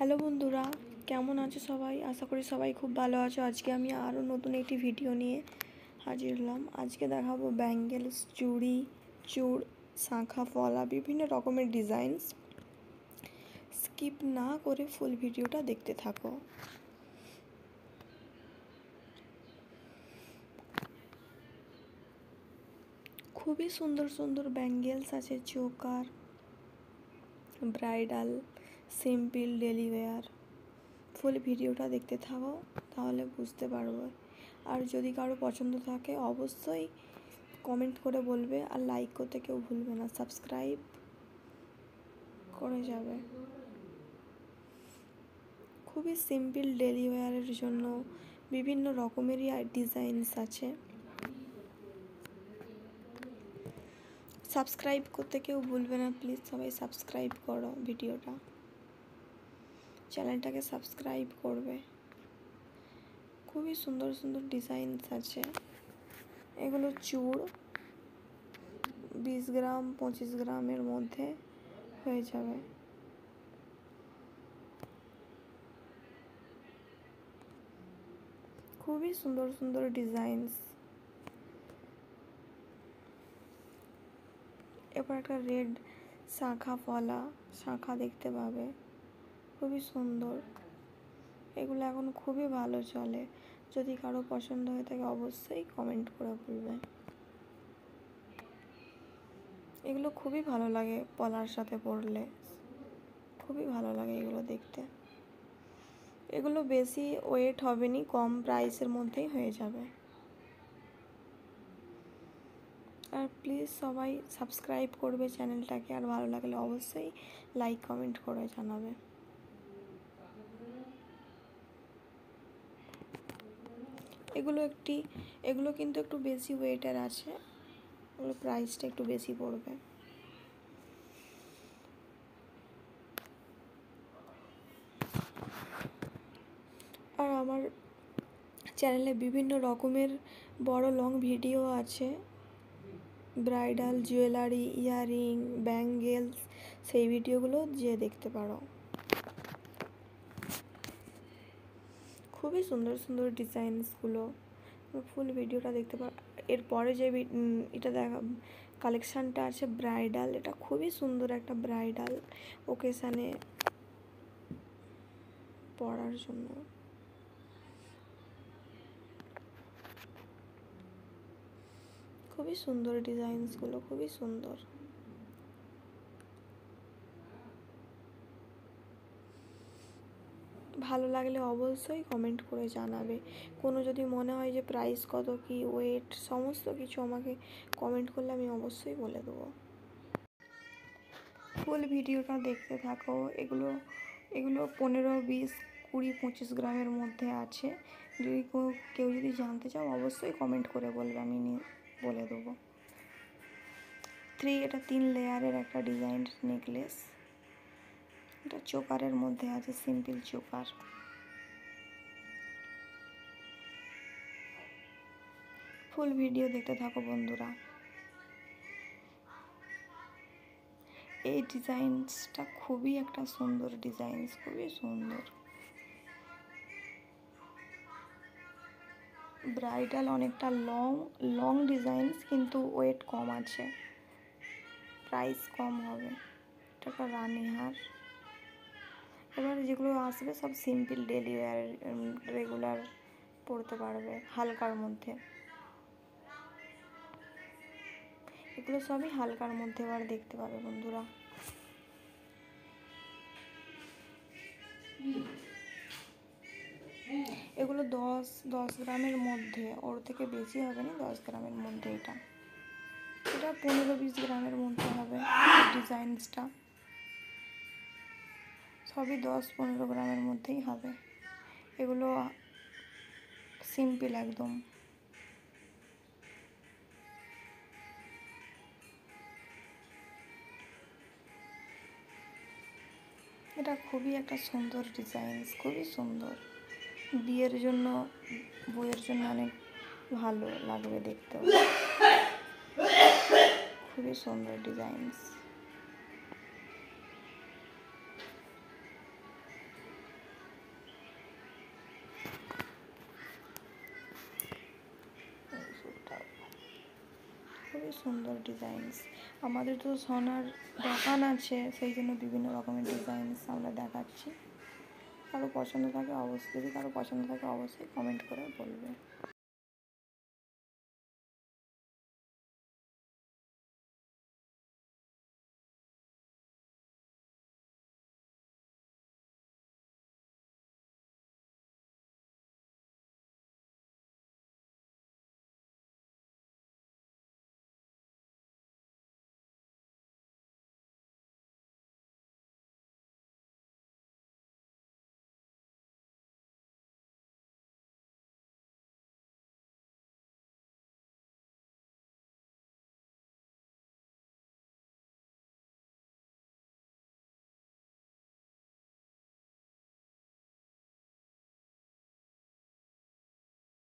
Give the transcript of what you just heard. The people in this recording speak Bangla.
হ্যালো বন্ধুরা, কেমন আছো সবাই? আশা করি সবাই খুব ভালো আছো। আজকে আমি আরও নতুন একটি ভিডিও নিয়ে হাজির হলাম। আজকে দেখাবো ব্যাঙ্গেলস, চুড়ি, চূড়, শাঁখা, ফলা, বিভিন্ন রকমের ডিজাইনস। স্কিপ না করে ফুল ভিডিওটা দেখতে থাকো। খুবই সুন্দর সুন্দর ব্যাঙ্গেলস আছে, choker, bridal, simple, daily wear. Full ভিডিওটা দেখতে থাকো, তাহলে বুঝতে পারবে। আর যদি কারো পছন্দ থাকে অবশ্যই কমেন্ট করে বলবে, আর লাইক করতে কেউ ভুলবে না, সাবস্ক্রাইব করে যাবে। খুবই সিম্পল ডেলি ওয়্যারের জন্য বিভিন্ন রকমেরই ডিজাইনস আছে। সাবস্ক্রাইব করতে কেউ ভুলবে না, প্লিজ সবাই সাবস্ক্রাইব করো, ভিডিওটা, চ্যানেলটাকে সাবস্ক্রাইব করবে। খুবই সুন্দর সুন্দর ডিজাইনস আছে। এগুলো চূড় 20 গ্রাম 25 গ্রামের মধ্যে হয়ে যাবে। খুবই সুন্দর সুন্দর ডিজাইনস। এবার একটা রেড শাঁখা, ফলা শাঁখা দেখতে পাবে, খুবই সুন্দর। এগুলো এখন খুবই ভালো চলে। যদি কারো পছন্দ হয়ে থাকে অবশ্যই কমেন্ট করে বলবে। এগুলো খুবই ভালো লাগে, পলার সাথে পরলে খুবই ভালো লাগে এগুলো দেখতে। এগুলো বেশি ওয়েট হবে না, কম প্রাইসের মধ্যেই হয়ে যাবে। আর প্লিজ সবাই সাবস্ক্রাইব করবে চ্যানেলটাকে, আর ভালো লাগলে অবশ্যই লাইক কমেন্ট করে জানাবে। এগুলো কিন্তু একটু বেশি ওয়েটের আছে, এগুলো প্রাইসটা একটু বেশি পড়বে। আর আমার চ্যানেলে বিভিন্ন রকমের বড় লং ভিডিও আছে, ব্রাইডাল, জুয়েলারি, ইয়াররিং, ব্যাঙ্গেলস, সেই ভিডিওগুলো যেয়ে দেখতে পারো। খুবই সুন্দর সুন্দর ডিজাইনসগুলো, ফুল ভিডিওটা দেখতে পারো। এরপরে যে এটা কালেকশানটা আছে ব্রাইডাল, এটা খুবই সুন্দর একটা ব্রাইডাল ওকেশানে পরার জন্য। খুবই সুন্দর ডিজাইনসগুলো, খুবই সুন্দর। ভালো লাগলে অবশ্যই কমেন্ট করে জানাবে। কোনো যদি মনে হয় যে প্রাইস কত, কি ওয়েট, সমস্ত কিছু আমাকে কমেন্ট করলে আমি অবশ্যই বলে দেবো। ফুল ভিডিওটা দেখতে থাকো। এগুলো 15, 20, 20, 25 গ্রামের মধ্যে আছে। যদি কেউ যদি জানতে চাও অবশ্যই কমেন্ট করে বলবে, আমি বলে দেবো। এটা 3 লেয়ারের একটা ডিজাইন নেকলেস। এটা চোকারের মধ্যে আছে, সিম্পল চোকার। ফুল ভিডিও দেখতে থাকো বন্ধুরা। এই ডিজাইনসটা খুবই একটা সুন্দর ডিজাইনস, খুবই সুন্দর। ব্রাইডাল অনেকটা লং ডিজাইনস, কিন্তু ওয়েট কম আছে, প্রাইস কম হবে। এটা একটা রানীহার। এবার যেগুলো আসবে সব সিম্পল ডেলি ওয়্যার, রেগুলার পরতে পারবে, হালকার মধ্যে। এগুলো সবই হালকার মধ্যে এবার দেখতে পাবে বন্ধুরা। এগুলো 10 গ্রামের মধ্যে, ওর থেকে বেশি হবে না, 10 গ্রামের মধ্যে। এটা 15-20 গ্রামের মধ্যে হবে ডিজাইনসটা। সবই 10-15 গ্রামের মধ্যেই হবে। এগুলো সিম্পল একদম। এটা খুবই একটা সুন্দর ডিজাইনস, খুবই সুন্দর। বিয়ের জন্য, বইয়ের জন্য অনেক ভালো লাগবে দেখতে, খুবই সুন্দর ডিজাইনস। সুন্দর ডিজাইনস। আমাদের তো সোনার দোকান আছে, সেই জন্য বিভিন্ন রকমের ডিজাইনস আমরা দেখাচ্ছি। কারো পছন্দ থাকে অবশ্যই, যদি কারো পছন্দ থাকে অবশ্যই কমেন্ট করে বলবে।